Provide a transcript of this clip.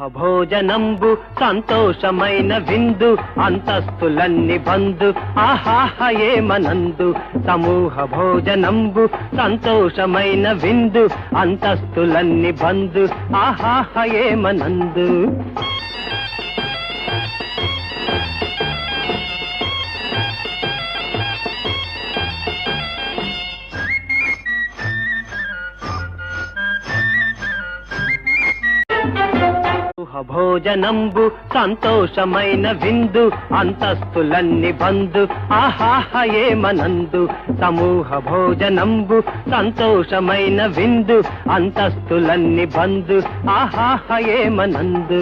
భోజనంబు సంతోషమైన విందు అంతస్తులన్నీ బంధు ఆహాహ ఏమనందు సమూహ భోజనంబు సంతోషమైన విందు అంతస్తులన్నీ బంధు ఆహాహ ఏమనందు భోజనంబు సంతోషమైన విందు అంతస్తులన్నీ బంధు ఆహాహ ఏమనందు సమూహ భోజనంబు సంతోషమైన విందు అంతస్తులన్నీ బంధు ఆహాహ ఏమనందు